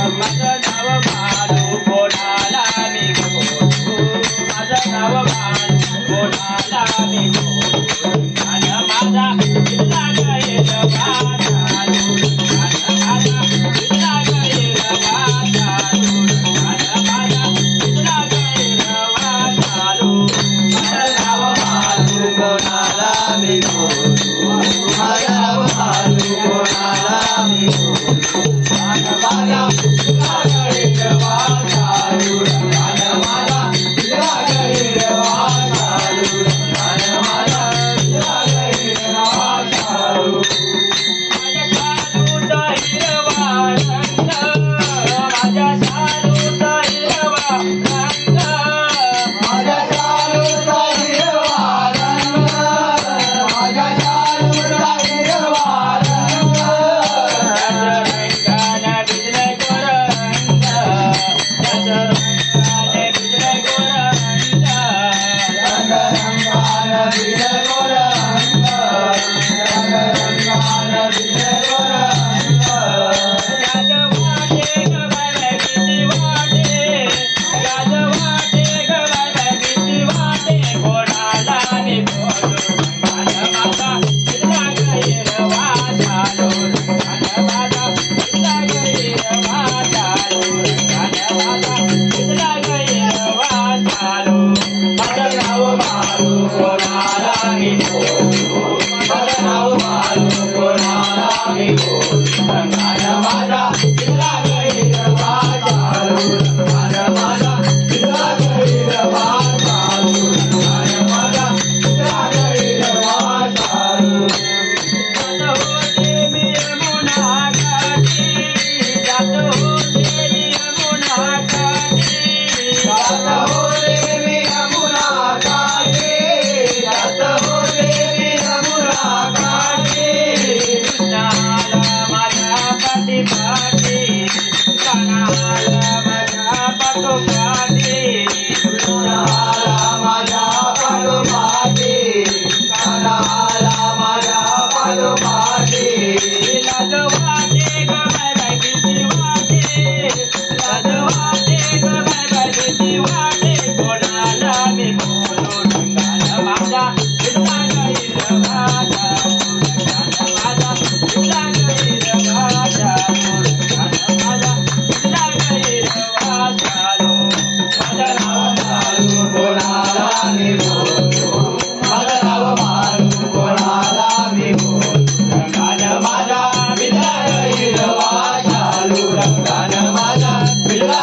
माझं नाव भानू कोणाला मी बोलू माझं नाव भानू कोणाला मी बोलू आणि माझा इथला गैर वाचालू आणि माझा इथला गैर वाचालू आणि माझा इथला गैर वाचालू माझं नाव भानू कोणाला मी बोलू माझं नाव भानू कोणाला मी बोलू आणि माझा इथला गैर वाचालू आणि माझा इथला गैर वाचालू आणि माझा इथला गैर वाचालू माझ्या शालूचा हिरवा रंग माझ्या शालूचा हिरवा रंग माझ्या शालूचा हिरवा रंग माझ्या शालूचा हिरवा रंग रंगाने भिजले गोर रंग रंगाने भिजले गोर रंग रंगाने भिजले गोर रंग रंगाने भिजले गोर रंग राजवाटे गवळ किती वाटे राजवाटे गवळ किती वाटे कोणाला मी बोलू माझा माझा इथला गैर वाचालू माझा माझा इथला गैर वाचालू माझा माझा इथला गैर वाचालू माझं नाव भानू कोणाला मी बोलू माझं नाव भानू कोणाला मी बोलू माझा माझा इथला गैर वाचालू माझा माझा इथला गैर वाचालू माझा माझा इथला गैर वाचालू जात होते मी यमुना काठी जात होते मी यमुना काठी जात होते मी यमुना काठी जात होते मी यमुना काठी कृष्णाला माझ्या पाठी पाठी कान्हाला माझ्या पाठोपाठी कृष्णाला माझ्या पाठोपाठी कान्हाला माझ्या पाठोपाठी लाजवाटे गवळ किती वाटे लाजवाटे गवळ किती वाटे कोणाला मी बोलू रंगानं माझा इथला गैर वाचालू रंगानं माझा इथला गैर वाचालू रंगानं माझा इथला गैर वाचालू माझं नाव भानू कोणाला मी बोलू माझं नाव भानू कोणाला मी बोलू रंगानं माझा इथला गैर वाचालू रंगानं माझा इथला